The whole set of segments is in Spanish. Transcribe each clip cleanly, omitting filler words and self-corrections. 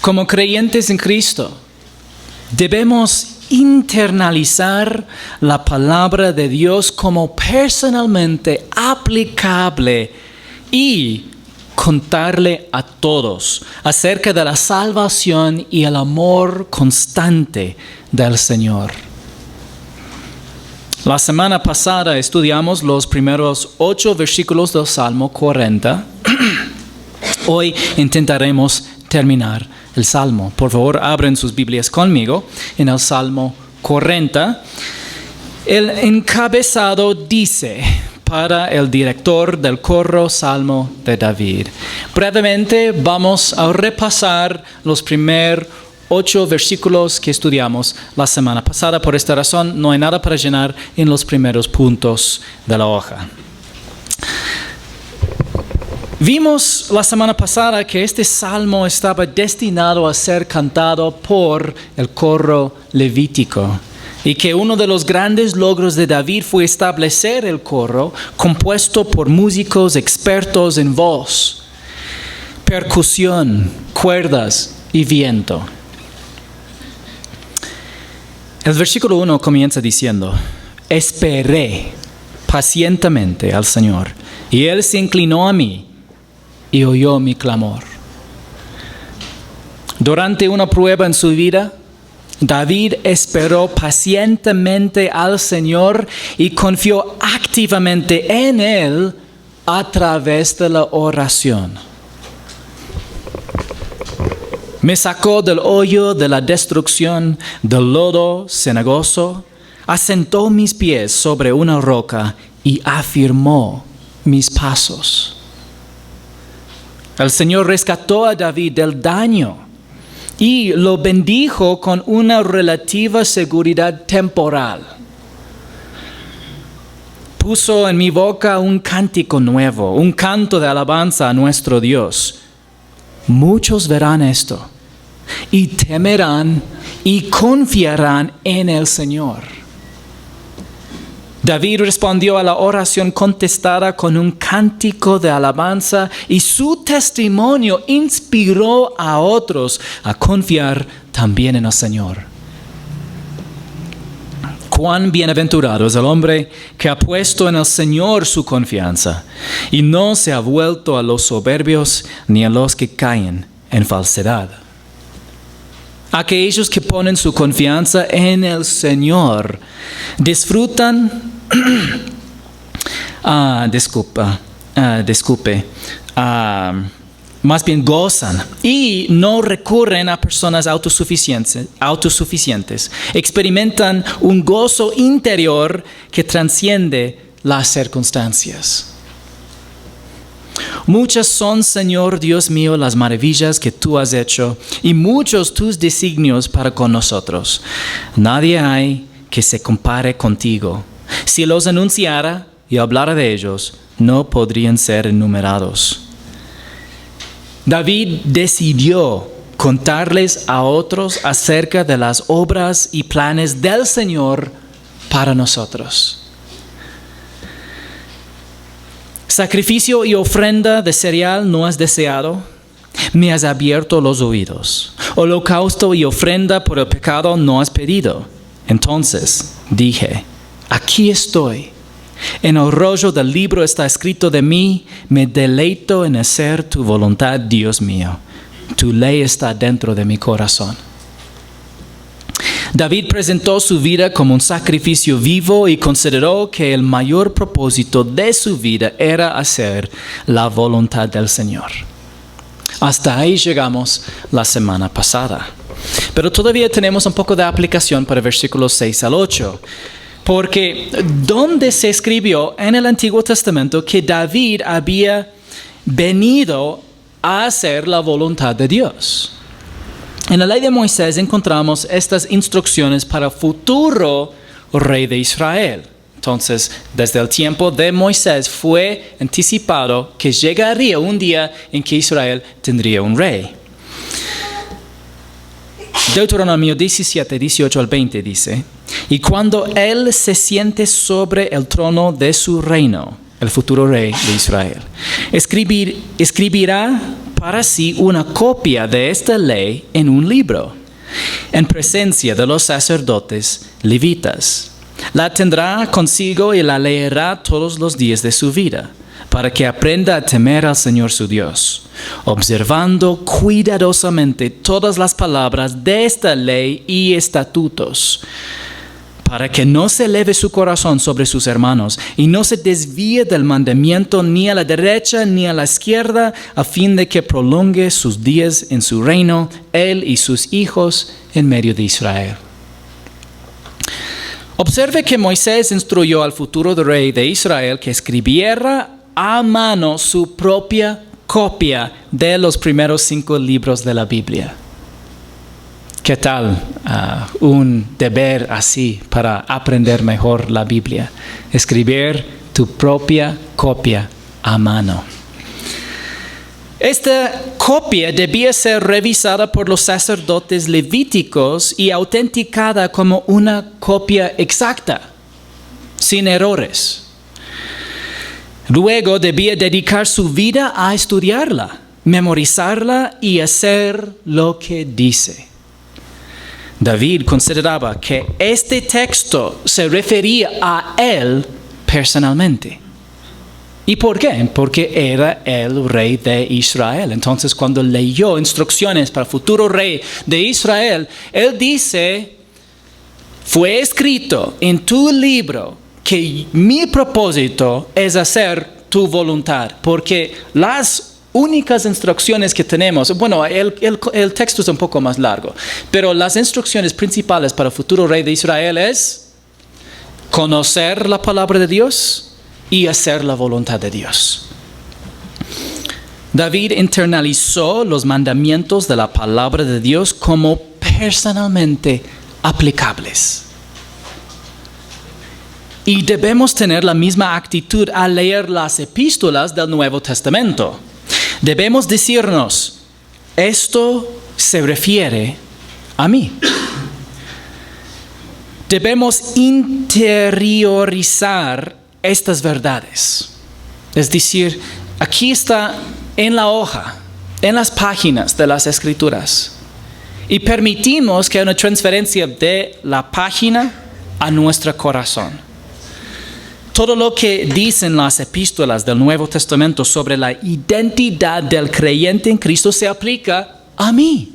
Como creyentes en Cristo, debemos internalizar la palabra de Dios como personalmente aplicable y contarle a todos acerca de la salvación y el amor constante del Señor. La semana pasada estudiamos los primeros 8 versículos del Salmo 40. Hoy intentaremos terminar el Salmo. Por favor, abren sus Biblias conmigo en el Salmo 40. El encabezado dice para el director del coro Salmo de David. Brevemente vamos a repasar los primeros 8 versículos que estudiamos la semana pasada. Por esta razón no hay nada para llenar en los primeros puntos de la hoja. Vimos la semana pasada que este salmo estaba destinado a ser cantado por el coro levítico y que uno de los grandes logros de David fue establecer el coro compuesto por músicos expertos en voz, percusión, cuerdas y viento. El versículo 1 comienza diciendo: esperé pacientemente al Señor, y Él se inclinó a mí y oyó mi clamor. Durante una prueba en su vida, David esperó pacientemente al Señor y confió activamente en Él a través de la oración. Me sacó del hoyo de la destrucción, del lodo cenagoso, asentó mis pies sobre una roca y afirmó mis pasos. El Señor rescató a David del daño y lo bendijo con una relativa seguridad temporal. Puso en mi boca un cántico nuevo, un canto de alabanza a nuestro Dios. Muchos verán esto y temerán y confiarán en el Señor. David respondió a la oración contestada con un cántico de alabanza y su testimonio inspiró a otros a confiar también en el Señor. Cuán bienaventurado es el hombre que ha puesto en el Señor su confianza y no se ha vuelto a los soberbios ni a los que caen en falsedad. Aquellos que ponen su confianza en el Señor disfrutan, más bien gozan y no recurren a personas autosuficientes. Experimentan un gozo interior que trasciende las circunstancias. Muchas son, Señor Dios mío, las maravillas que tú has hecho y muchos tus designios para con nosotros. Nadie hay que se compare contigo. Si los anunciara y hablara de ellos, no podrían ser enumerados. David decidió contarles a otros acerca de las obras y planes del Señor para nosotros. Sacrificio y ofrenda de cereal no has deseado, me has abierto los oídos. Holocausto y ofrenda por el pecado no has pedido. Entonces dije, aquí estoy. En el rollo del libro está escrito de mí, me deleito en hacer tu voluntad, Dios mío. Tu ley está dentro de mi corazón. David presentó su vida como un sacrificio vivo y consideró que el mayor propósito de su vida era hacer la voluntad del Señor. Hasta ahí llegamos la semana pasada. Pero todavía tenemos un poco de aplicación para versículos 6 al 8. Porque ¿dónde se escribió en el Antiguo Testamento que David había venido a hacer la voluntad de Dios? En la ley de Moisés encontramos estas instrucciones para el futuro rey de Israel. Entonces, desde el tiempo de Moisés fue anticipado que llegaría un día en que Israel tendría un rey. Deuteronomio 17, 18 al 20 dice: y cuando él se siente sobre el trono de su reino, el futuro rey de Israel, escribirá para sí una copia de esta ley en un libro, en presencia de los sacerdotes levitas. La tendrá consigo y la leerá todos los días de su vida, para que aprenda a temer al Señor su Dios, observando cuidadosamente todas las palabras de esta ley y estatutos, para que no se eleve su corazón sobre sus hermanos y no se desvíe del mandamiento ni a la derecha ni a la izquierda, a fin de que prolongue sus días en su reino, él y sus hijos en medio de Israel. Observe que Moisés instruyó al futuro rey de Israel que escribiera a mano su propia copia de los primeros 5 libros de la Biblia. ¿Qué tal un deber así para aprender mejor la Biblia? Escribir tu propia copia a mano. Esta copia debía ser revisada por los sacerdotes levíticos y autenticada como una copia exacta, sin errores. Luego debía dedicar su vida a estudiarla, memorizarla y hacer lo que dice. David consideraba que este texto se refería a él personalmente. ¿Y por qué? Porque era el rey de Israel. Entonces, cuando leyó instrucciones para el futuro rey de Israel, él dice, fue escrito en tu libro que mi propósito es hacer tu voluntad, porque las únicas instrucciones que tenemos, bueno, el texto es un poco más largo, pero las instrucciones principales para el futuro rey de Israel es conocer la palabra de Dios y hacer la voluntad de Dios. David internalizó los mandamientos de la palabra de Dios como personalmente aplicables. Y debemos tener la misma actitud al leer las epístolas del Nuevo Testamento. Debemos decirnos, esto se refiere a mí. Debemos interiorizar estas verdades. Es decir, aquí está en la hoja, en las páginas de las Escrituras. Y permitimos que haya una transferencia de la página a nuestro corazón. Todo lo que dicen las epístolas del Nuevo Testamento sobre la identidad del creyente en Cristo se aplica a mí.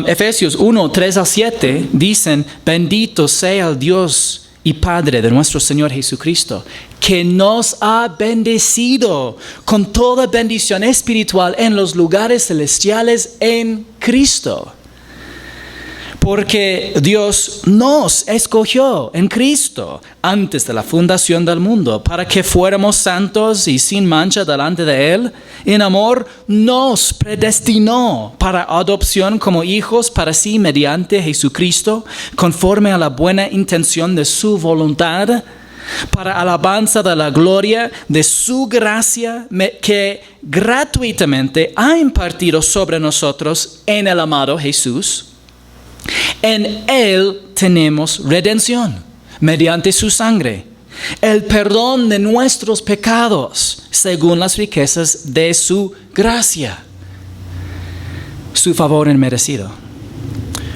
Efesios 1, 3 al 7 dicen, bendito sea el Dios y Padre de nuestro Señor Jesucristo, que nos ha bendecido con toda bendición espiritual en los lugares celestiales en Cristo. Porque Dios nos escogió en Cristo antes de la fundación del mundo para que fuéramos santos y sin mancha delante de Él. En amor nos predestinó para adopción como hijos para sí mediante Jesucristo, conforme a la buena intención de su voluntad, para alabanza de la gloria de su gracia que gratuitamente ha impartido sobre nosotros en el amado Jesús. En Él tenemos redención, mediante su sangre, el perdón de nuestros pecados, según las riquezas de su gracia, su favor inmerecido.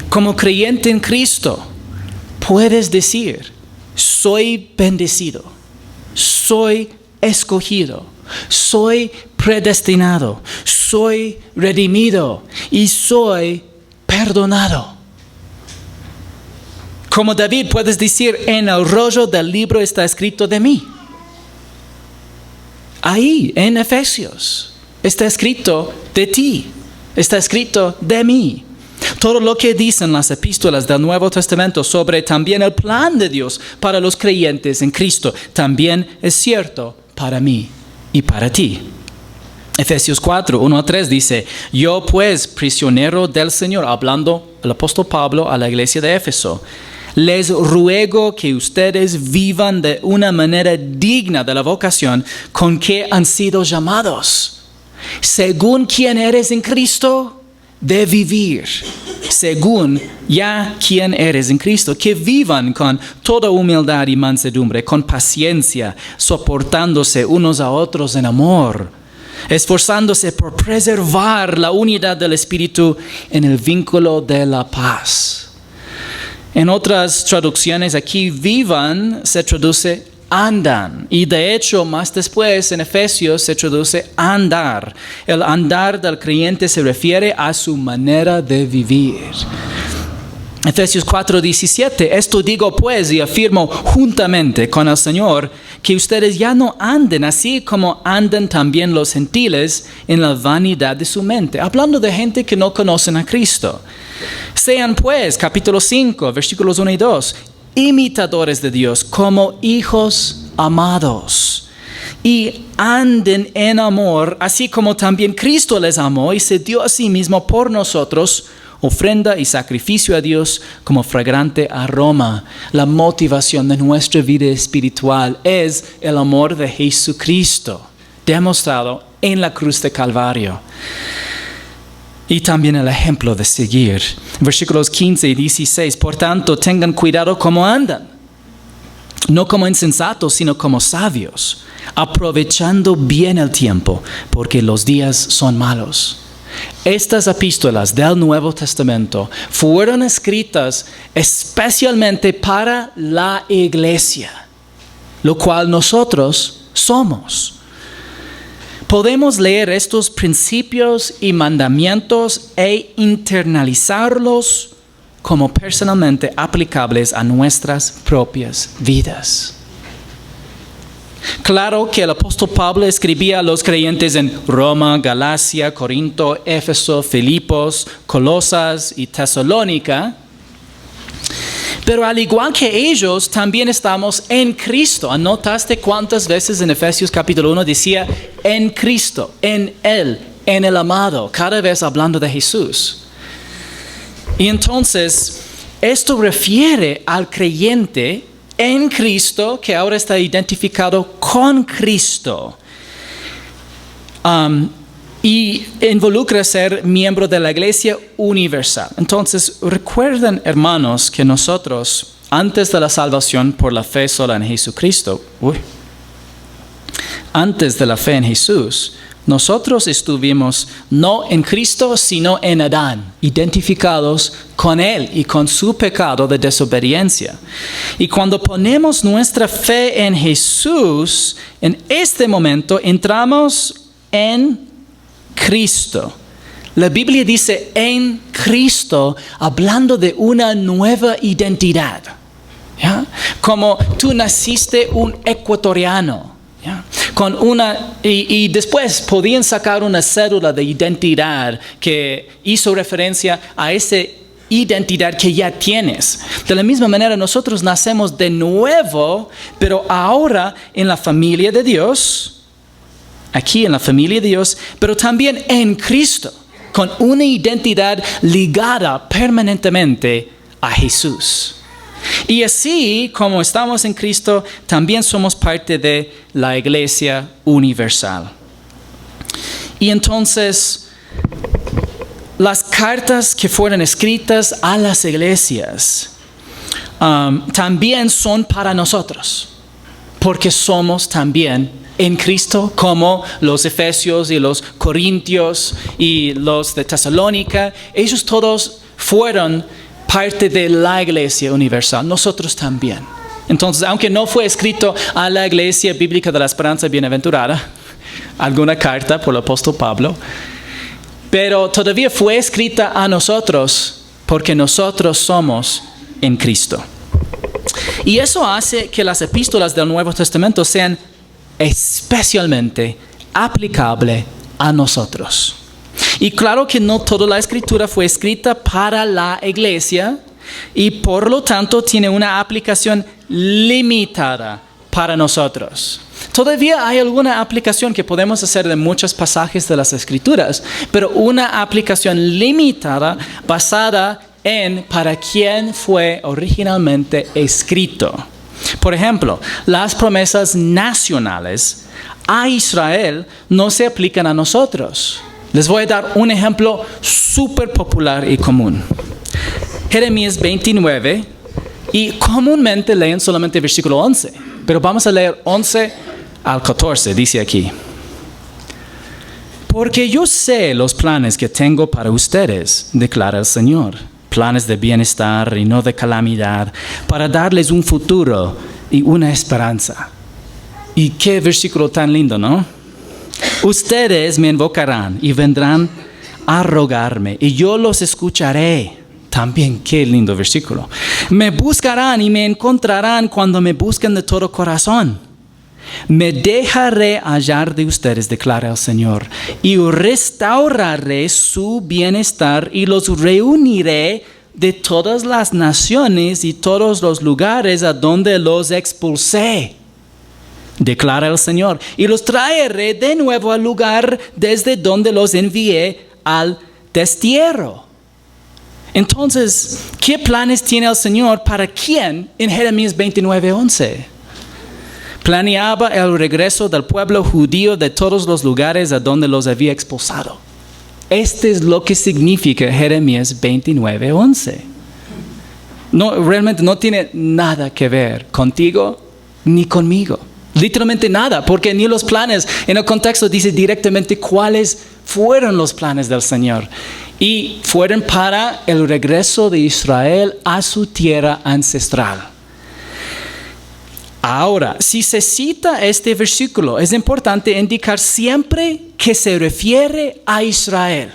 Como creyente en Cristo, puedes decir, soy bendecido, soy escogido, soy predestinado, soy redimido y soy perdonado. Como David, puedes decir, en el rollo del libro está escrito de mí. Ahí, en Efesios, está escrito de ti, está escrito de mí. Todo lo que dicen las epístolas del Nuevo Testamento sobre también el plan de Dios para los creyentes en Cristo, también es cierto para mí y para ti. Efesios 4, 1 a 3 dice, yo pues, prisionero del Señor, hablando el apóstol Pablo a la iglesia de Éfeso, les ruego que ustedes vivan de una manera digna de la vocación con que han sido llamados. Según quien eres en Cristo, de vivir. Según ya quien eres en Cristo, que vivan con toda humildad y mansedumbre, con paciencia, soportándose unos a otros en amor. esforzándose por preservar la unidad del Espíritu en el vínculo de la paz. En otras traducciones aquí, vivan se traduce andan. Y de hecho, más después en Efesios se traduce andar. El andar del creyente se refiere a su manera de vivir. Efesios 4:17, esto digo pues y afirmo juntamente con el Señor, que ustedes ya no anden así como andan también los gentiles en la vanidad de su mente. Hablando de gente que no conocen a Cristo. Sean pues, capítulo 5, versículos 1 y 2, imitadores de Dios como hijos amados. Y anden en amor, así como también Cristo les amó y se dio a sí mismo por nosotros, ofrenda y sacrificio a Dios como fragrante aroma. La motivación de nuestra vida espiritual es el amor de Jesucristo, demostrado en la cruz de Calvario. Y también el ejemplo de seguir. Versículos 15 y 16. Por tanto, tengan cuidado cómo andan. No como insensatos, sino como sabios, aprovechando bien el tiempo, porque los días son malos. Estas epístolas del Nuevo Testamento fueron escritas especialmente para la iglesia, lo cual nosotros somos. Podemos leer estos principios y mandamientos e internalizarlos como personalmente aplicables a nuestras propias vidas. Claro que el apóstol Pablo escribía a los creyentes en Roma, Galacia, Corinto, Éfeso, Filipos, Colosas y Tesalónica. Pero al igual que ellos, también estamos en Cristo. ¿Notaste cuántas veces en Efesios capítulo 1 decía en Cristo, en Él, en el amado? Cada vez hablando de Jesús. Y entonces, esto refiere al creyente en Cristo, que ahora está identificado con Cristo. Y involucra ser miembro de la Iglesia universal. Entonces, recuerden, hermanos, que nosotros, antes de la salvación por la fe sola en Jesucristo, antes de la fe en Jesús, nosotros estuvimos no en Cristo, sino en Adán, identificados con Él y con su pecado de desobediencia. Y cuando ponemos nuestra fe en Jesús, en este momento entramos en Cristo. La Biblia dice en Cristo, hablando de una nueva identidad. ¿Ya? Como tú naciste un ecuatoriano. ¿Ya? Y después podían sacar una cédula de identidad que hizo referencia a esa identidad que ya tienes. De la misma manera nosotros nacemos de nuevo, pero ahora en la familia de Dios, aquí en la familia de Dios, pero también en Cristo, con una identidad ligada permanentemente a Jesús. Y así como estamos en Cristo, también somos parte de la Iglesia universal. Y entonces, las cartas que fueron escritas a las iglesias también son para nosotros, porque somos también en Cristo, como los Efesios y los Corintios y los de Tesalónica. Ellos todos fueron parte de la Iglesia universal, nosotros también. Entonces, aunque no fue escrito a la Iglesia Bíblica de la Esperanza Bienaventurada, alguna carta por el apóstol Pablo, pero todavía fue escrita a nosotros porque nosotros somos en Cristo. Y eso hace que las epístolas del Nuevo Testamento sean especialmente aplicables a nosotros. Y claro que no toda la escritura fue escrita para la iglesia y por lo tanto tiene una aplicación limitada para nosotros. Todavía hay alguna aplicación que podemos hacer de muchos pasajes de las escrituras, pero una aplicación limitada basada en para quién fue originalmente escrito. Por ejemplo, las promesas nacionales a Israel no se aplican a nosotros. Les voy a dar un ejemplo súper popular y común. Jeremías 29, y comúnmente leen solamente el versículo 11, pero vamos a leer 11 al 14, dice aquí. Porque yo sé los planes que tengo para ustedes, declara el Señor. Planes de bienestar y no de calamidad, para darles un futuro y una esperanza. Y qué versículo tan lindo, ¿no? Ustedes me invocarán y vendrán a rogarme, y yo los escucharé. También qué lindo versículo. Me buscarán y me encontrarán cuando me busquen de todo corazón. Me dejaré hallar de ustedes, declara el Señor, y restauraré su bienestar y los reuniré de todas las naciones y todos los lugares a donde los expulsé, declara el Señor, y los traeré de nuevo al lugar desde donde los envié, al destierro. Entonces, ¿qué planes tiene el Señor para quién en Jeremías 29:11? Planeaba el regreso del pueblo judío de todos los lugares a donde los había expulsado. Este es lo que significa Jeremías 29:11. Realmente no tiene nada que ver contigo ni conmigo. Literalmente nada, porque ni los planes, en el contexto dice directamente cuáles fueron los planes del Señor. Y fueron para el regreso de Israel a su tierra ancestral. Ahora, si se cita este versículo, es importante indicar siempre que se refiere a Israel.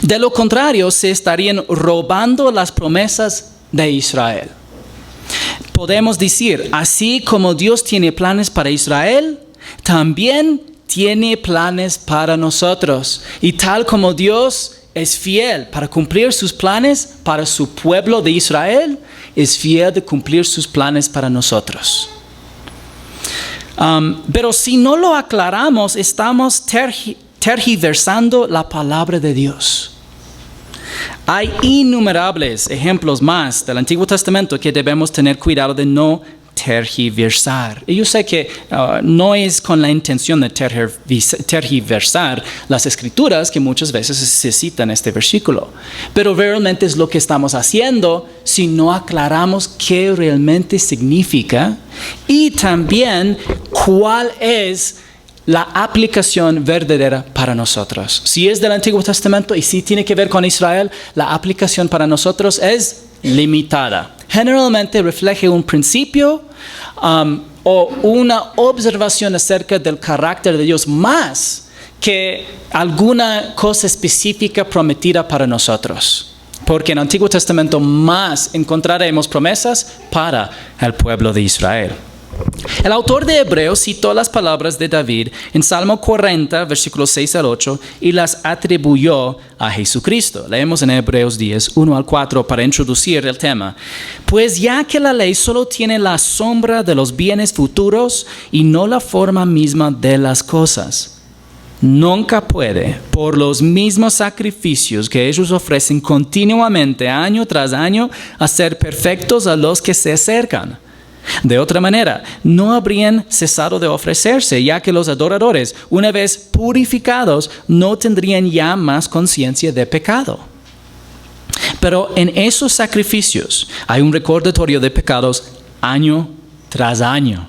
De lo contrario, se estarían robando las promesas de Israel. Podemos decir, así como Dios tiene planes para Israel, también tiene planes para nosotros. Y tal como Dios es fiel para cumplir sus planes para su pueblo de Israel, es fiel de cumplir sus planes para nosotros. Pero si no lo aclaramos, estamos tergiversando la palabra de Dios. Hay innumerables ejemplos más del Antiguo Testamento que debemos tener cuidado de no tergiversar. Y yo sé que no es con la intención de tergiversar las escrituras que muchas veces se citan este versículo, pero realmente es lo que estamos haciendo si no aclaramos qué realmente significa y también cuál es la aplicación verdadera para nosotros. Si es del Antiguo Testamento y si tiene que ver con Israel, la aplicación para nosotros es limitada. Generalmente refleja un principio o una observación acerca del carácter de Dios más que alguna cosa específica prometida para nosotros. Porque en el Antiguo Testamento más encontraremos promesas para el pueblo de Israel. El autor de Hebreos citó las palabras de David en Salmo 40, versículos 6 al 8, y las atribuyó a Jesucristo. Leemos en Hebreos 10, 1 al 4 para introducir el tema. Pues ya que la ley solo tiene la sombra de los bienes futuros y no la forma misma de las cosas, nunca puede, por los mismos sacrificios que ellos ofrecen continuamente, año tras año, hacer perfectos a los que se acercan. De otra manera, no habrían cesado de ofrecerse, ya que los adoradores, una vez purificados, no tendrían ya más conciencia de pecado. Pero en esos sacrificios hay un recordatorio de pecados año tras año,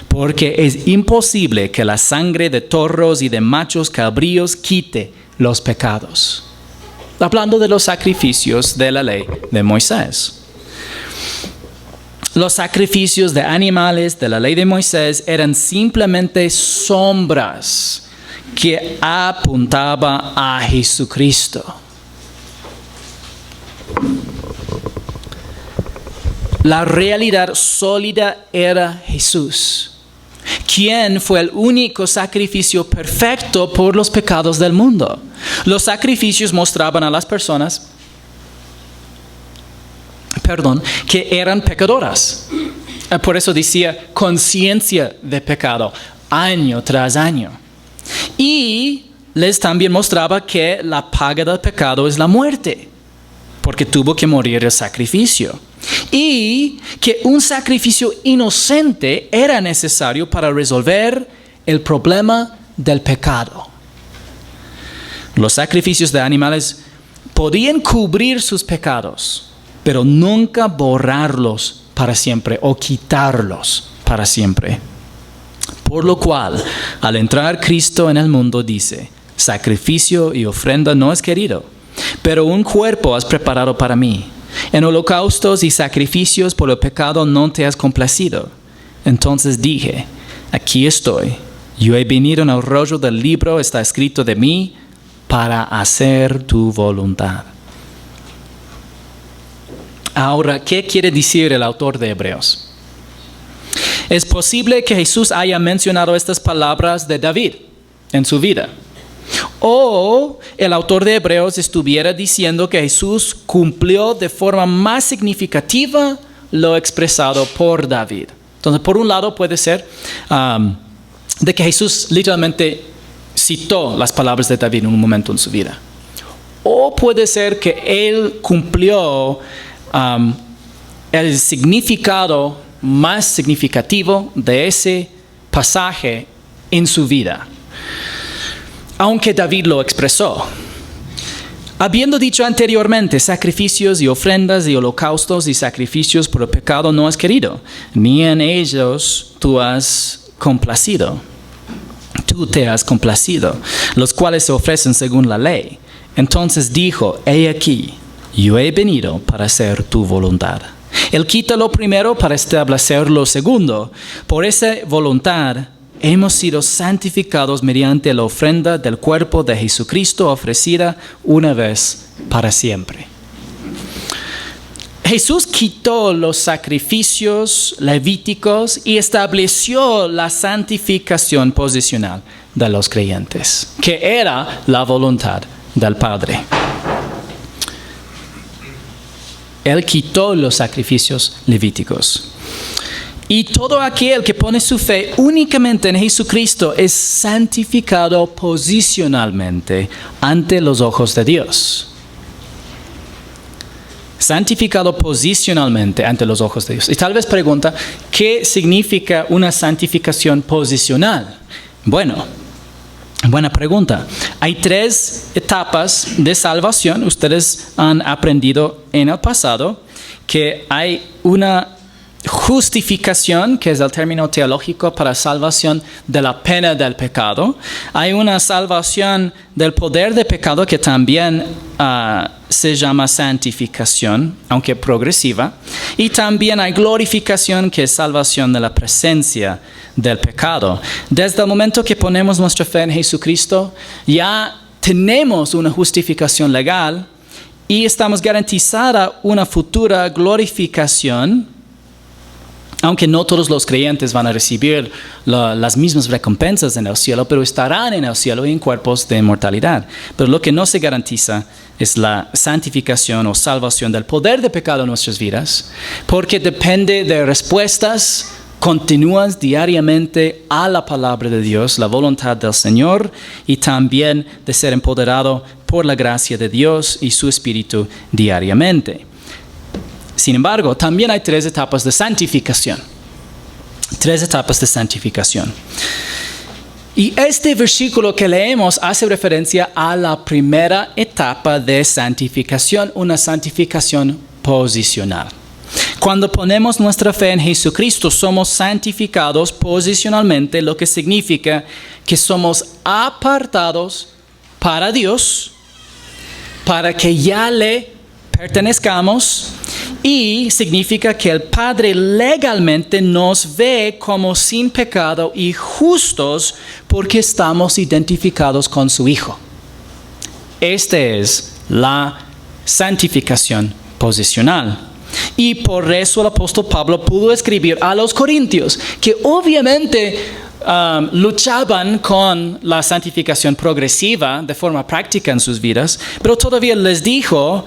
porque es imposible que la sangre de toros y de machos cabríos quite los pecados. Hablando de los sacrificios de la ley de Moisés. Los sacrificios de animales de la ley de Moisés eran simplemente sombras que apuntaban a Jesucristo. La realidad sólida era Jesús, quien fue el único sacrificio perfecto por los pecados del mundo. Los sacrificios mostraban a las personas que eran pecadoras. Por eso decía conciencia de pecado, año tras año. Y les también mostraba que la paga del pecado es la muerte, porque tuvo que morir el sacrificio. Y que un sacrificio inocente era necesario para resolver el problema del pecado. Los sacrificios de animales podían cubrir sus pecados, pero nunca borrarlos para siempre o quitarlos para siempre. Por lo cual, al entrar Cristo en el mundo, dice, sacrificio y ofrenda no es querido, pero un cuerpo has preparado para mí. En holocaustos y sacrificios por el pecado no te has complacido. Entonces dije, aquí estoy. Yo he venido en el rollo del libro, está escrito de mí, para hacer tu voluntad. Ahora, ¿qué quiere decir el autor de Hebreos? Es posible que Jesús haya mencionado estas palabras de David en su vida. O el autor de Hebreos estuviera diciendo que Jesús cumplió de forma más significativa lo expresado por David. Entonces, por un lado puede ser de que Jesús literalmente citó las palabras de David en un momento en su vida. O puede ser que él cumplió el significado más significativo de ese pasaje en su vida, aunque David lo expresó. Habiendo dicho anteriormente, sacrificios y ofrendas y holocaustos y sacrificios por el pecado no has querido, ni en ellos tú has complacido. Tú te has complacido, los cuales se ofrecen según la ley. Entonces dijo, he aquí, yo he venido para hacer tu voluntad. Él quita lo primero para establecer lo segundo. Por esa voluntad hemos sido santificados mediante la ofrenda del cuerpo de Jesucristo ofrecida una vez para siempre. Jesús quitó los sacrificios levíticos y estableció la santificación posicional de los creyentes, que era la voluntad del Padre. Él quitó los sacrificios levíticos. Y todo aquel que pone su fe únicamente en Jesucristo es santificado posicionalmente ante los ojos de Dios. Santificado posicionalmente ante los ojos de Dios. Y tal vez pregunta, ¿qué significa una santificación posicional? Bueno, buena pregunta. Hay 3 etapas de salvación. Ustedes han aprendido en el pasado que hay una justificación, que es el término teológico para salvación de la pena del pecado. Hay una salvación del poder de pecado que también se llama santificación, aunque progresiva. Y también hay glorificación, que es salvación de la presencia del pecado. Desde el momento que ponemos nuestra fe en Jesucristo, ya tenemos una justificación legal y estamos garantizada una futura glorificación. Aunque no todos los creyentes van a recibir las mismas recompensas en el cielo, pero estarán en el cielo en cuerpos de inmortalidad. Pero lo que no se garantiza es la santificación o salvación del poder de pecado en nuestras vidas, porque depende de respuestas continuas diariamente a la palabra de Dios, la voluntad del Señor, y también de ser empoderado por la gracia de Dios y su Espíritu diariamente. Sin embargo, también hay 3 etapas de santificación. 3 etapas de santificación. Y este versículo que leemos hace referencia a la primera etapa de santificación, una santificación posicional. Cuando ponemos nuestra fe en Jesucristo, somos santificados posicionalmente, lo que significa que somos apartados para Dios, para que ya le pertenezcamos, y significa que el Padre legalmente nos ve como sin pecado y justos porque estamos identificados con su Hijo. Esta es la santificación posicional. Y por eso el apóstol Pablo pudo escribir a los corintios, que obviamente luchaban con la santificación progresiva de forma práctica en sus vidas, pero todavía les dijo: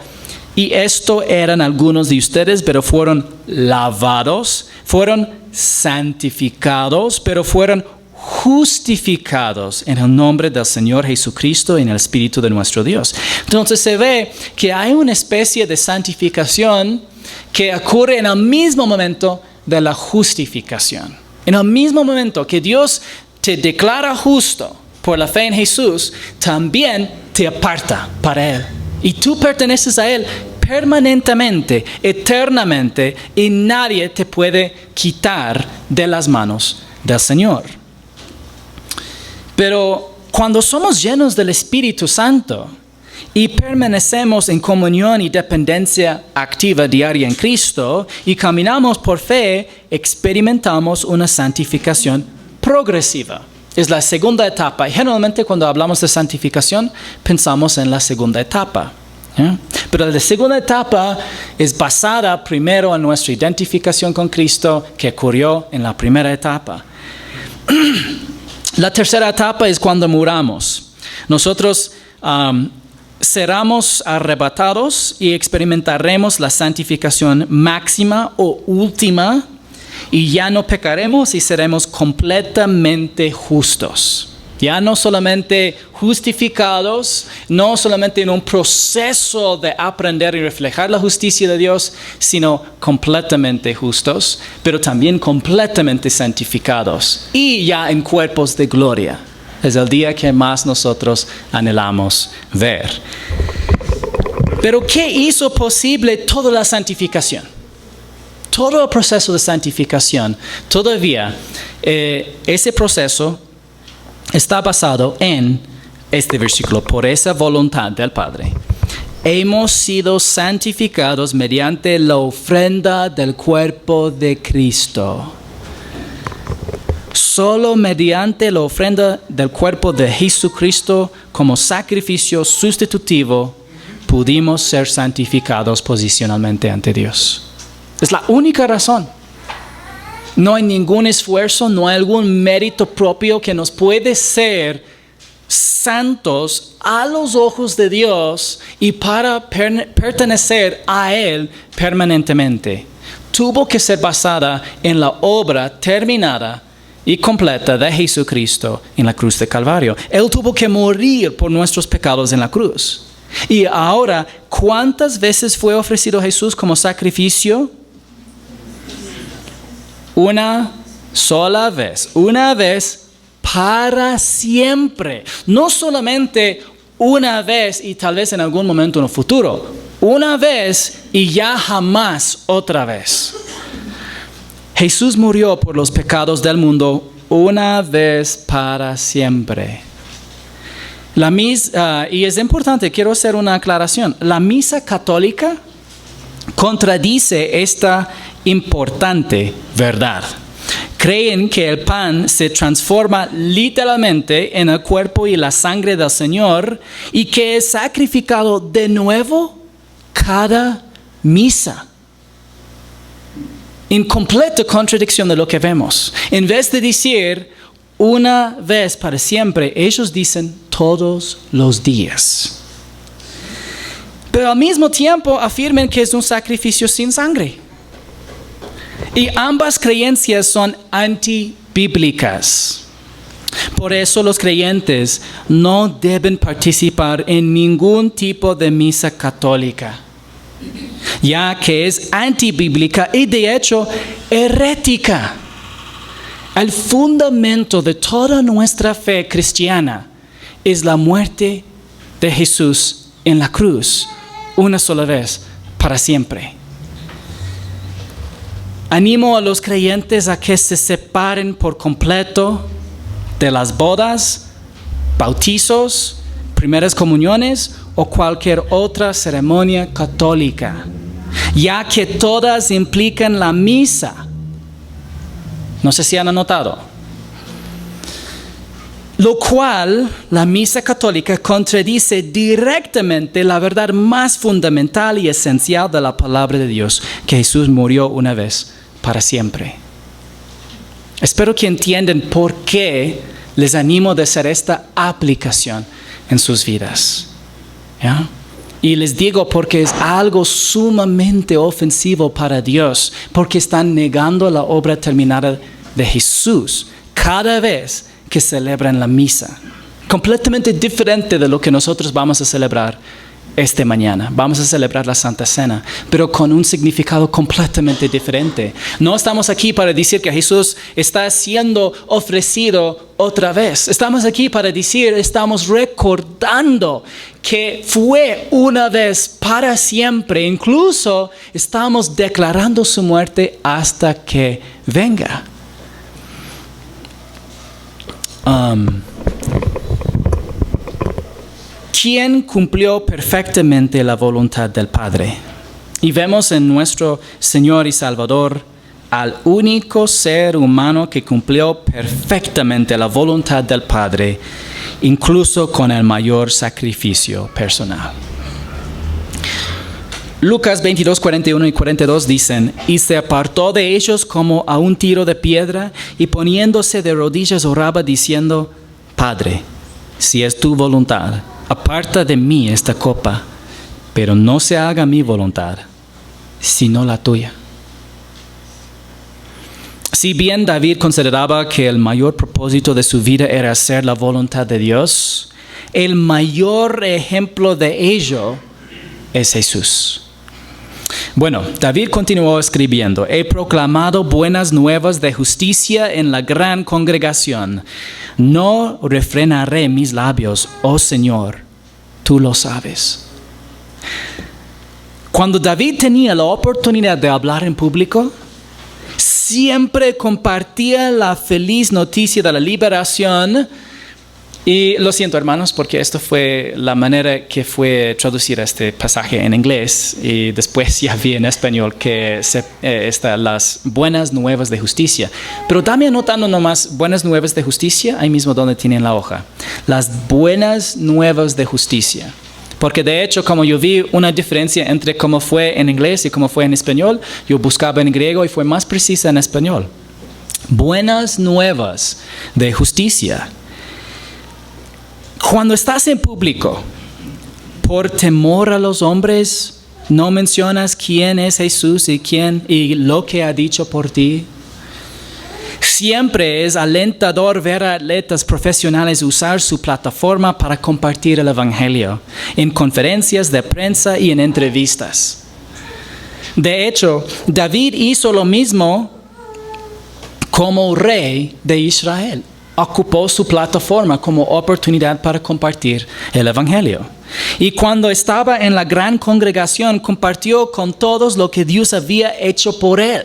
y esto eran algunos de ustedes, pero fueron lavados, fueron santificados, pero fueron justificados en el nombre del Señor Jesucristo y en el Espíritu de nuestro Dios. Entonces se ve que hay una especie de santificación que ocurre en el mismo momento de la justificación. En el mismo momento que Dios te declara justo por la fe en Jesús, también te aparta para Él. Y tú perteneces a Él permanentemente, eternamente, y nadie te puede quitar de las manos del Señor. Pero cuando somos llenos del Espíritu Santo y permanecemos en comunión y dependencia activa diaria en Cristo y caminamos por fe, experimentamos una santificación progresiva. Es la segunda etapa. Y generalmente cuando hablamos de santificación, pensamos en la segunda etapa. Pero la segunda etapa es basada primero en nuestra identificación con Cristo que ocurrió en la primera etapa. La tercera etapa es cuando muramos. Nosotros seremos arrebatados y experimentaremos la santificación máxima o última y ya no pecaremos y seremos completamente justos. Ya no solamente justificados, no solamente en un proceso de aprender y reflejar la justicia de Dios, sino completamente justos, pero también completamente santificados y ya en cuerpos de gloria. Es el día que más nosotros anhelamos ver. Pero ¿qué hizo posible toda la santificación? Todo el proceso de santificación, todavía ese proceso está basado en este versículo, por esa voluntad del Padre. Hemos sido santificados mediante la ofrenda del cuerpo de Cristo. Solo mediante la ofrenda del cuerpo de Jesucristo como sacrificio sustitutivo pudimos ser santificados posicionalmente ante Dios. Es la única razón. No hay ningún esfuerzo, no hay algún mérito propio que nos puede ser santos a los ojos de Dios y para pertenecer a Él permanentemente. Tuvo que ser basada en la obra terminada y completa de Jesucristo en la cruz de Calvario. Él tuvo que morir por nuestros pecados en la cruz. Y ahora, ¿cuántas veces fue ofrecido Jesús como sacrificio? Una sola vez para siempre. No solamente una vez y tal vez en algún momento en el futuro. Una vez y ya jamás otra vez. Jesús murió por los pecados del mundo una vez para siempre. Y es importante, quiero hacer una aclaración. La misa católica contradice esta importante verdad. Creen que el pan se transforma literalmente en el cuerpo y la sangre del Señor y que es sacrificado de nuevo cada misa. En completa contradicción de lo que vemos. En vez de decir una vez para siempre, ellos dicen todos los días. Pero al mismo tiempo afirman que es un sacrificio sin sangre. Y ambas creencias son antibíblicas. Por eso los creyentes no deben participar en ningún tipo de misa católica, ya que es antibíblica y de hecho herética. El fundamento de toda nuestra fe cristiana es la muerte de Jesús en la cruz, una sola vez, para siempre. Animo a los creyentes a que se separen por completo de las bodas, bautizos, primeras comuniones o cualquier otra ceremonia católica, ya que todas implican la misa. No sé si han anotado. Lo cual, la misa católica contradice directamente la verdad más fundamental y esencial de la palabra de Dios, que Jesús murió una vez para siempre. Espero que entiendan por qué les animo de hacer esta aplicación en sus vidas. ¿Ya? Y les digo porque es algo sumamente ofensivo para Dios, porque están negando la obra terminada de Jesús cada vez que celebran la misa. Completamente diferente de lo que nosotros vamos a celebrar esta mañana. Vamos a celebrar la Santa Cena, pero con un significado completamente diferente. No estamos aquí para decir que Jesús está siendo ofrecido otra vez. Estamos aquí para decir, estamos recordando que fue una vez para siempre. Incluso estamos declarando su muerte hasta que venga. quien cumplió perfectamente la voluntad del Padre. Y vemos en nuestro Señor y Salvador al único ser humano que cumplió perfectamente la voluntad del Padre, incluso con el mayor sacrificio personal. Lucas 22, 41 y 42 dicen: y se apartó de ellos como a un tiro de piedra, y poniéndose de rodillas oraba diciendo: Padre, si es tu voluntad, aparta de mí esta copa, pero no se haga mi voluntad, sino la tuya. Si bien David consideraba que el mayor propósito de su vida era hacer la voluntad de Dios, el mayor ejemplo de ello es Jesús. Bueno, David continuó escribiendo: he proclamado buenas nuevas de justicia en la gran congregación. No refrenaré mis labios, oh Señor, tú lo sabes. Cuando David tenía la oportunidad de hablar en público, siempre compartía la feliz noticia de la liberación. Y lo siento, hermanos, porque esto fue la manera que fue traducir este pasaje en inglés, y después ya vi en español que están las buenas nuevas de justicia. Pero dame anotando nomás buenas nuevas de justicia, ahí mismo donde tienen la hoja. Las buenas nuevas de justicia. Porque de hecho, como yo vi una diferencia entre cómo fue en inglés y cómo fue en español, yo buscaba en griego y fue más precisa en español. Buenas nuevas de justicia. Cuando estás en público, por temor a los hombres, no mencionas quién es Jesús y lo que ha dicho por ti. Siempre es alentador ver a atletas profesionales usar su plataforma para compartir el Evangelio en conferencias de prensa y en entrevistas. De hecho, David hizo lo mismo como rey de Israel. Ocupó su plataforma como oportunidad para compartir el Evangelio. Y cuando estaba en la gran congregación, compartió con todos lo que Dios había hecho por él.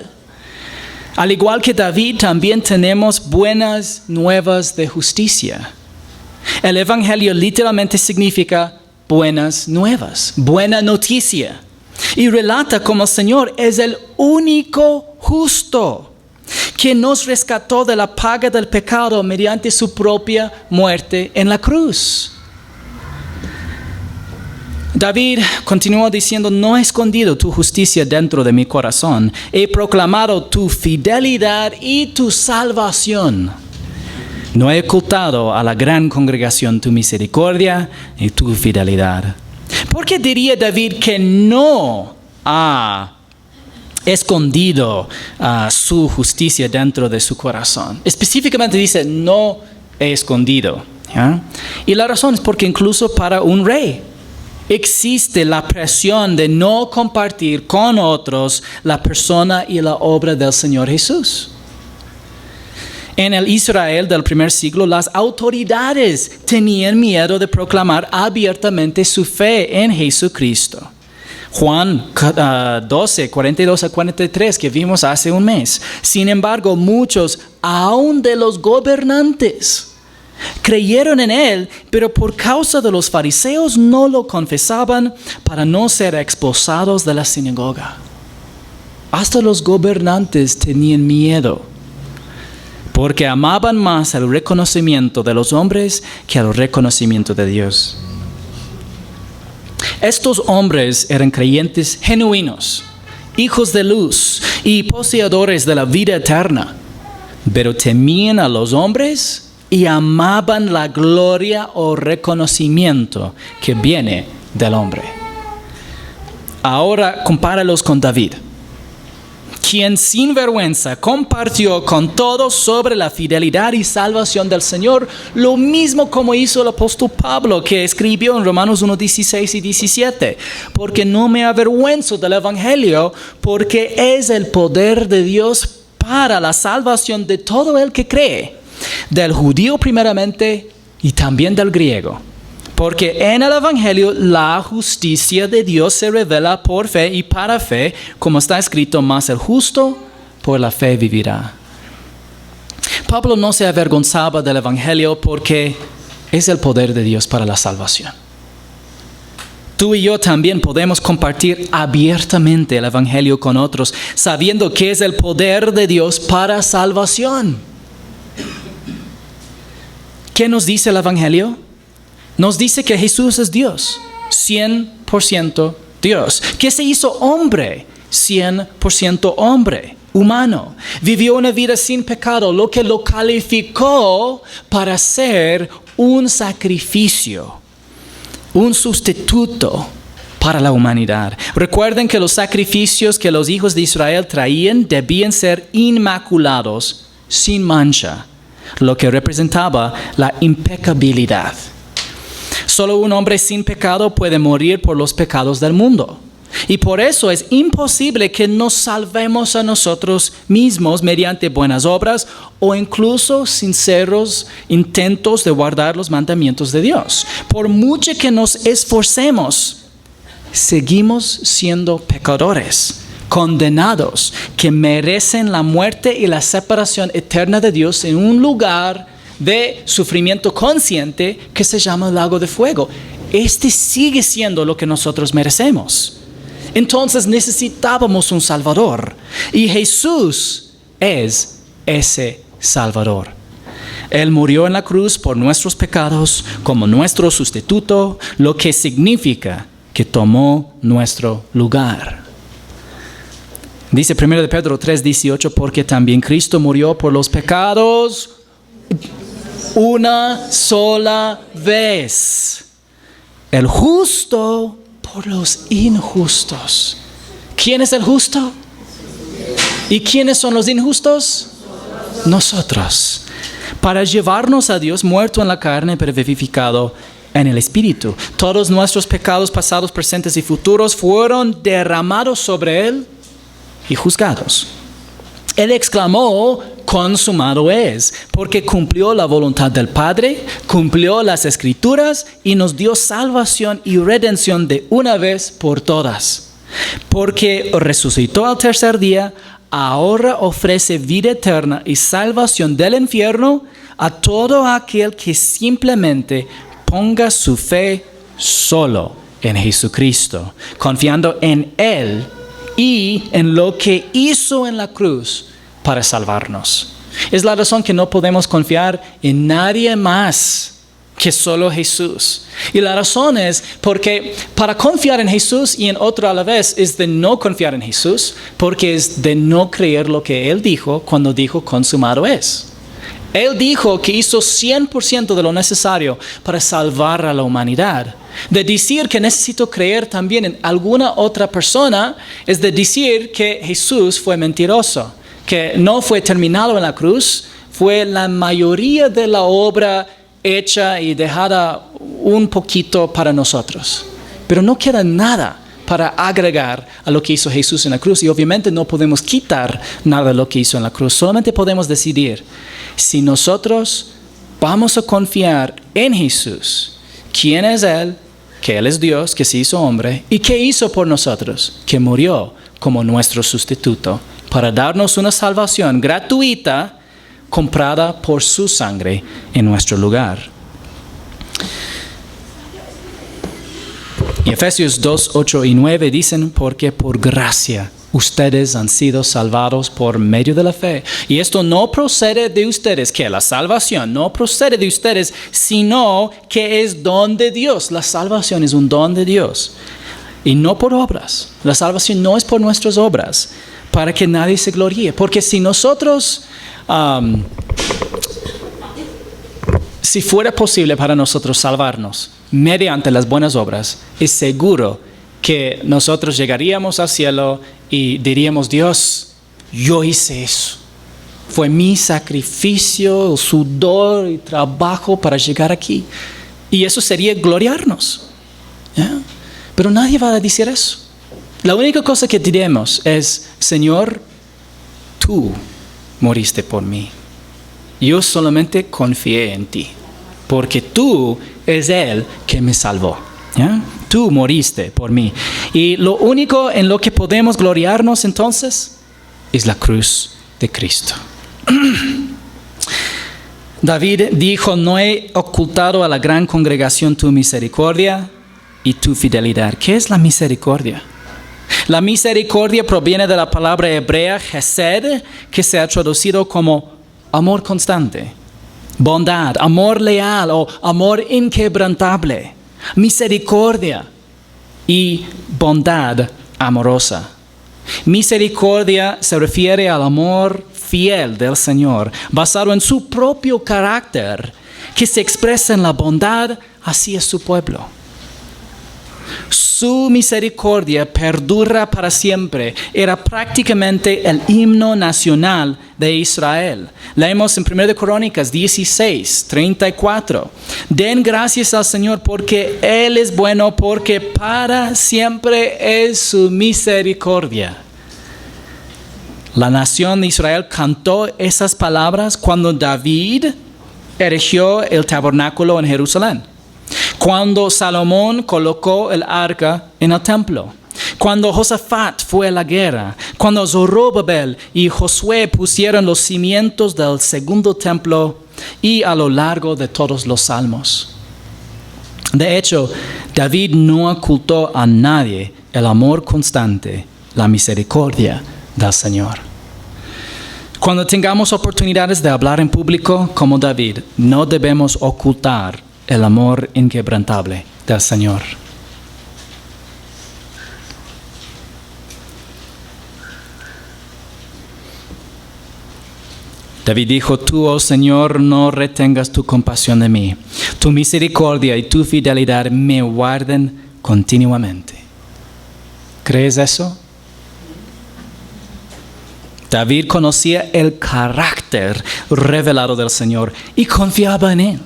Al igual que David, también tenemos buenas nuevas de justicia. El Evangelio literalmente significa buenas nuevas, buena noticia. Y relata cómo el Señor es el único justo, que nos rescató de la paga del pecado mediante su propia muerte en la cruz. David continuó diciendo: no he escondido tu justicia dentro de mi corazón, he proclamado tu fidelidad y tu salvación. No he ocultado a la gran congregación tu misericordia y tu fidelidad. ¿Por qué diría David que no ha escondido su justicia dentro de su corazón? Específicamente dice: no he escondido. ¿Ya? Y la razón es porque incluso para un rey existe la presión de no compartir con otros la persona y la obra del Señor Jesús. En el Israel del primer siglo, las autoridades tenían miedo de proclamar abiertamente su fe en Jesucristo. Juan 12, 42 a 43, que vimos hace un mes. Sin embargo, muchos, aun de los gobernantes, creyeron en él, pero por causa de los fariseos no lo confesaban para no ser expulsados de la sinagoga. Hasta los gobernantes tenían miedo, porque amaban más el reconocimiento de los hombres que el reconocimiento de Dios. Estos hombres eran creyentes genuinos, hijos de luz y poseedores de la vida eterna, pero temían a los hombres y amaban la gloria o reconocimiento que viene del hombre. Ahora compáralos con David, quien sin vergüenza compartió con todos sobre la fidelidad y salvación del Señor, lo mismo como hizo el apóstol Pablo, que escribió en Romanos 1, 16 y 17, porque no me avergüenzo del Evangelio, porque es el poder de Dios para la salvación de todo el que cree, del judío primeramente y también del griego. Porque en el Evangelio la justicia de Dios se revela por fe y para fe, como está escrito: mas el justo por la fe vivirá. Pablo no se avergonzaba del Evangelio porque es el poder de Dios para la salvación. Tú y yo también podemos compartir abiertamente el Evangelio con otros, sabiendo que es el poder de Dios para salvación. ¿Qué nos dice el Evangelio? Nos dice que Jesús es Dios, 100% Dios, que se hizo hombre, 100% hombre, humano. Vivió una vida sin pecado, lo que lo calificó para ser un sacrificio, un sustituto para la humanidad. Recuerden que los sacrificios que los hijos de Israel traían debían ser inmaculados, sin mancha, lo que representaba la impecabilidad. Solo un hombre sin pecado puede morir por los pecados del mundo. Y por eso es imposible que nos salvemos a nosotros mismos mediante buenas obras o incluso sinceros intentos de guardar los mandamientos de Dios. Por mucho que nos esforcemos, seguimos siendo pecadores, condenados, que merecen la muerte y la separación eterna de Dios en un lugar de sufrimiento consciente que se llama lago de fuego. Este sigue siendo lo que nosotros merecemos. Entonces necesitábamos un Salvador y Jesús es ese Salvador. Él murió en la cruz por nuestros pecados como nuestro sustituto, lo que significa que tomó nuestro lugar. Dice 1 Pedro 3:18, porque también Cristo murió por los pecados una sola vez, el justo por los injustos. ¿Quién es el justo? ¿Y quiénes son los injustos? Nosotros. Para llevarnos a Dios muerto en la carne, pero vivificado en el Espíritu. Todos nuestros pecados pasados, presentes y futuros fueron derramados sobre Él y juzgados. Él exclamó, consumado es, porque cumplió la voluntad del Padre, cumplió las Escrituras y nos dio salvación y redención de una vez por todas. Porque resucitó al tercer día, ahora ofrece vida eterna y salvación del infierno a todo aquel que simplemente ponga su fe solo en Jesucristo, confiando en Él y en lo que hizo en la cruz para salvarnos. Es la razón que no podemos confiar en nadie más que solo Jesús. Y la razón es porque para confiar en Jesús y en otro a la vez es de no confiar en Jesús, porque es de no creer lo que Él dijo cuando dijo consumado es. Él dijo que hizo 100% de lo necesario para salvar a la humanidad. De decir que necesito creer también en alguna otra persona es de decir que Jesús fue mentiroso, que no fue terminado en la cruz, fue la mayoría de la obra hecha y dejada un poquito para nosotros. Pero no queda nada para agregar a lo que hizo Jesús en la cruz, y obviamente no podemos quitar nada de lo que hizo en la cruz. Solamente podemos decidir si nosotros vamos a confiar en Jesús, quién es Él, que Él es Dios, que se hizo hombre, y qué hizo por nosotros, que murió como nuestro sustituto para darnos una salvación gratuita comprada por su sangre en nuestro lugar. Y Efesios 2, 8 y 9 dicen, porque por gracia ustedes han sido salvados por medio de la fe. Y esto no procede de ustedes, que la salvación no procede de ustedes, sino que es don de Dios. La salvación es un don de Dios. Y no por obras. La salvación no es por nuestras obras, para que nadie se gloríe. Porque si nosotros, si fuera posible para nosotros salvarnos mediante las buenas obras, es seguro que nosotros llegaríamos al cielo y diríamos, Dios, yo hice eso. Fue mi sacrificio, sudor y trabajo para llegar aquí. Y eso sería gloriarnos. ¿Ya? Pero nadie va a decir eso. La única cosa que diremos es, Señor, tú moriste por mí. Yo solamente confié en ti, porque tú es Él que me salvó. ¿Ya? Tú moriste por mí. Y lo único en lo que podemos gloriarnos entonces es la cruz de Cristo. David dijo, no he ocultado a la gran congregación tu misericordia. y tu fidelidad. ¿Qué es la misericordia? La misericordia proviene de la palabra hebrea hesed, que se ha traducido como amor constante, bondad, amor leal o amor inquebrantable, misericordia y bondad amorosa. Misericordia se refiere al amor fiel del Señor, basado en su propio carácter, que se expresa en la bondad hacia su pueblo. Su misericordia perdura para siempre. Era prácticamente el himno nacional de Israel. Leemos en 1 Crónicas 16, 34. Den gracias al Señor porque Él es bueno, porque para siempre es su misericordia. La nación de Israel cantó esas palabras cuando David erigió el tabernáculo en Jerusalén, cuando Salomón colocó el arca en el templo, cuando Josafat fue a la guerra, cuando Zorobabel y Josué pusieron los cimientos del segundo templo y a lo largo de todos los salmos. De hecho, David no ocultó a nadie el amor constante, la misericordia del Señor. Cuando tengamos oportunidades de hablar en público como David, no debemos ocultar el amor inquebrantable del Señor. David dijo, tú, oh Señor, no retengas tu compasión de mí. Tu misericordia y tu fidelidad me guarden continuamente. ¿Crees eso? David conocía el carácter revelado del Señor y confiaba en Él,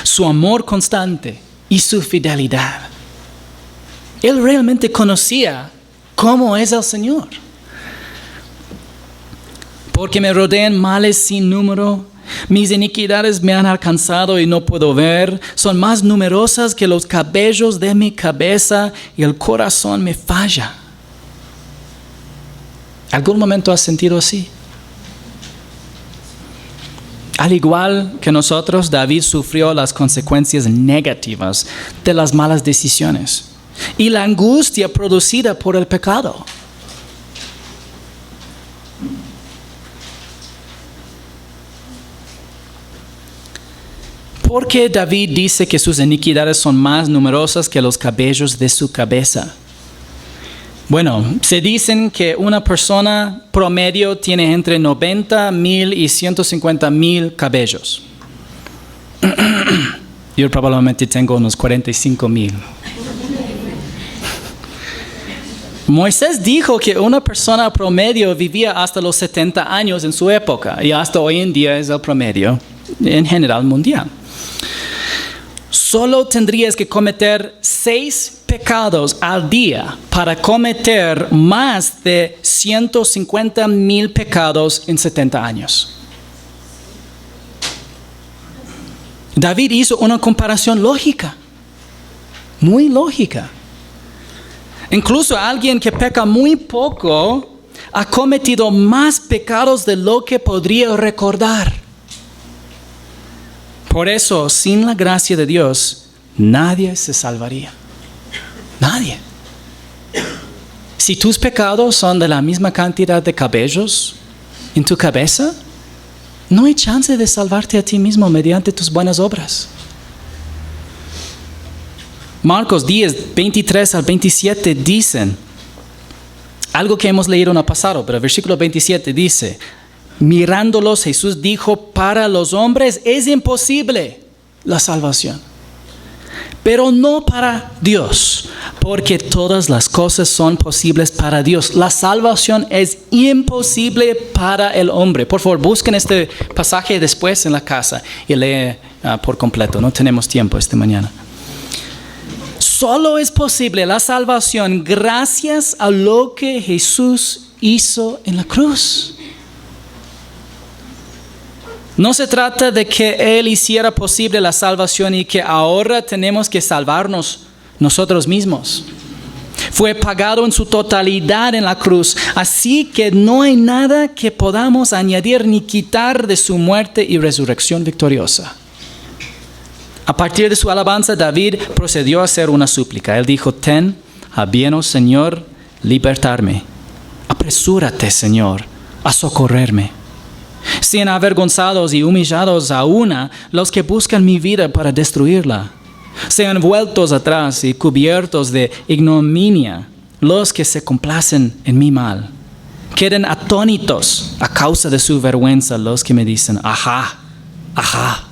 su amor constante y su fidelidad. Él realmente conocía cómo es el Señor. Porque me rodean males sin número, mis iniquidades me han alcanzado y no puedo ver, son más numerosas que los cabellos de mi cabeza y el corazón me falla. ¿Algún momento has sentido así? Al igual que nosotros, David sufrió las consecuencias negativas de las malas decisiones y la angustia producida por el pecado. ¿Por qué David dice que sus iniquidades son más numerosas que los cabellos de su cabeza? Bueno, se dicen que una persona promedio tiene entre 90,000 y 150,000 cabellos. Yo probablemente tengo unos 45,000. Moisés dijo que una persona promedio vivía hasta los 70 años en su época y hasta hoy en día es el promedio en general mundial. Solo tendrías que cometer 6 pecados al día para cometer más de 150,000 pecados en 70 años. David hizo una comparación lógica, muy lógica. Incluso alguien que peca muy poco ha cometido más pecados de lo que podría recordar. Por eso, sin la gracia de Dios, nadie se salvaría. Nadie. Si tus pecados son de la misma cantidad de cabellos en tu cabeza, no hay chance de salvarte a ti mismo mediante tus buenas obras. Marcos 10, 23 al 27 dicen algo que hemos leído en el pasado, pero el versículo 27 dice: mirándolos, Jesús dijo, para los hombres es imposible la salvación, pero no para Dios, porque todas las cosas son posibles para Dios. La salvación es imposible para el hombre. Por favor, busquen este pasaje después en la casa y lee por completo. No tenemos tiempo esta mañana. Solo es posible la salvación gracias a lo que Jesús hizo en la cruz. No se trata de que Él hiciera posible la salvación y que ahora tenemos que salvarnos nosotros mismos. Fue pagado en su totalidad en la cruz, así que no hay nada que podamos añadir ni quitar de su muerte y resurrección victoriosa. A partir de su alabanza, David procedió a hacer una súplica. Él dijo, ten a bien, oh Señor, libertarme. Apresúrate, Señor, a socorrerme. Sean avergonzados y humillados a una los que buscan mi vida para destruirla. Sean vueltos atrás y cubiertos de ignominia los que se complacen en mi mal. Queden atónitos a causa de su vergüenza los que me dicen, ajá, ajá.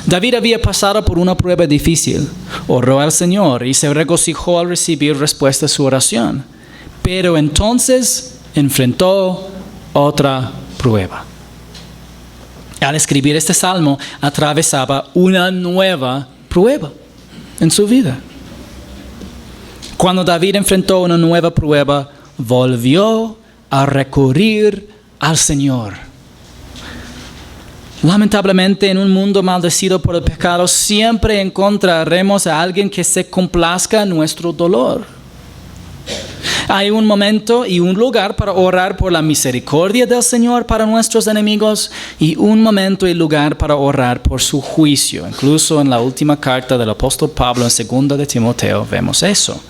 David había pasado por una prueba difícil. Oró al Señor y se regocijó al recibir respuesta a su oración. Pero entonces enfrentó otra prueba. Al escribir este salmo, atravesaba una nueva prueba en su vida. Cuando David enfrentó una nueva prueba, volvió a recurrir al Señor. Lamentablemente, en un mundo maldecido por el pecado, siempre encontraremos a alguien que se complazca en nuestro dolor. Hay un momento y un lugar para orar por la misericordia del Señor para nuestros enemigos y un momento y lugar para orar por su juicio. Incluso en la última carta del apóstol Pablo, en 2 de Timoteo, vemos eso.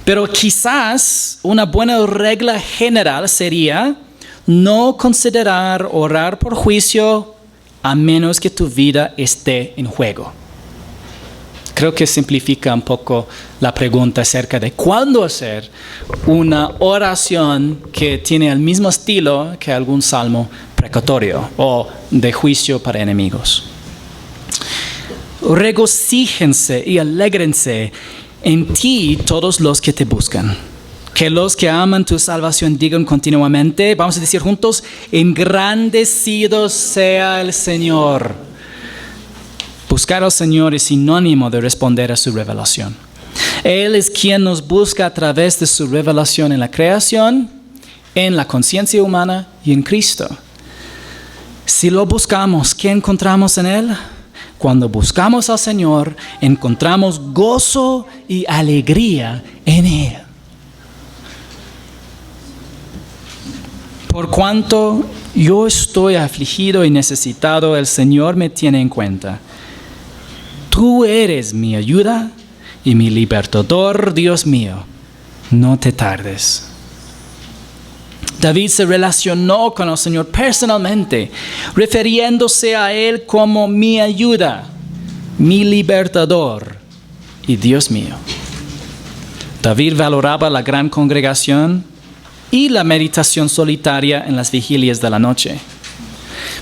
Pero quizás una buena regla general sería no considerar orar por juicio a menos que tu vida esté en juego. Creo que simplifica un poco la pregunta acerca de cuándo hacer una oración que tiene el mismo estilo que algún salmo precatorio o de juicio para enemigos. Regocíjense y alégrense en ti todos los que te buscan. Que los que aman tu salvación digan continuamente, vamos a decir juntos, engrandecido sea el Señor. Buscar al Señor es sinónimo de responder a su revelación. Él es quien nos busca a través de su revelación en la creación, en la conciencia humana y en Cristo. Si lo buscamos, ¿qué encontramos en Él? Cuando buscamos al Señor, encontramos gozo y alegría en Él. Por cuanto yo estoy afligido y necesitado, el Señor me tiene en cuenta. Tú eres mi ayuda y mi libertador, Dios mío. No te tardes. David se relacionó con el Señor personalmente, refiriéndose a Él como mi ayuda, mi libertador y Dios mío. David valoraba la gran congregación y la meditación solitaria en las vigilias de la noche.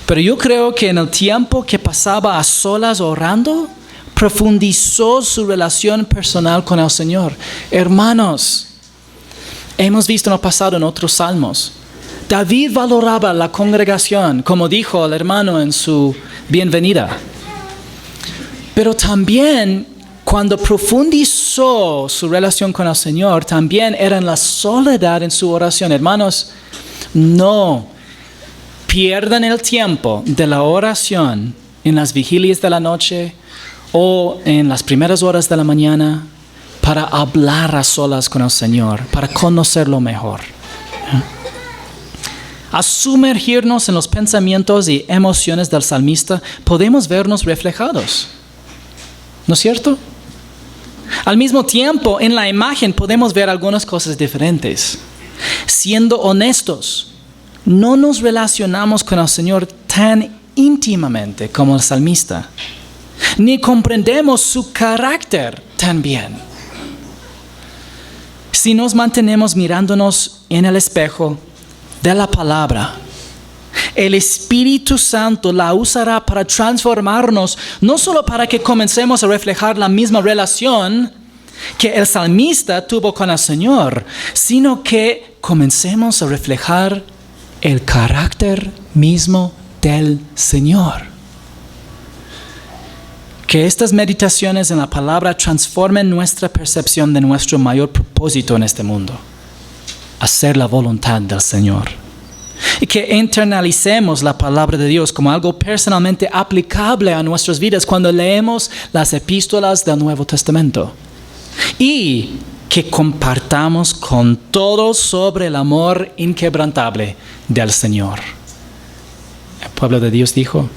Pero yo creo que en el tiempo que pasaba a solas orando, profundizó su relación personal con el Señor. Hermanos, hemos visto en el pasado en otros salmos, David valoraba la congregación, como dijo el hermano en su bienvenida. Pero también, cuando profundizó su relación con el Señor, también era en la soledad en su oración. Hermanos, no pierdan el tiempo de la oración en las vigilias de la noche o en las primeras horas de la mañana para hablar a solas con el Señor, para conocerlo mejor. Al sumergirnos en los pensamientos y emociones del salmista, podemos vernos reflejados. ¿No es cierto? Al mismo tiempo, en la imagen podemos ver algunas cosas diferentes. Siendo honestos, no nos relacionamos con el Señor tan íntimamente como el salmista, ni comprendemos su carácter tan bien. Si nos mantenemos mirándonos en el espejo de la palabra, el Espíritu Santo la usará para transformarnos, no solo para que comencemos a reflejar la misma relación que el salmista tuvo con el Señor, sino que comencemos a reflejar el carácter mismo del Señor. Que estas meditaciones en la palabra transformen nuestra percepción de nuestro mayor propósito en este mundo: hacer la voluntad del Señor. Y que internalicemos la palabra de Dios como algo personalmente aplicable a nuestras vidas cuando leemos las epístolas del Nuevo Testamento. Y que compartamos con todos sobre el amor inquebrantable del Señor. El pueblo de Dios dijo: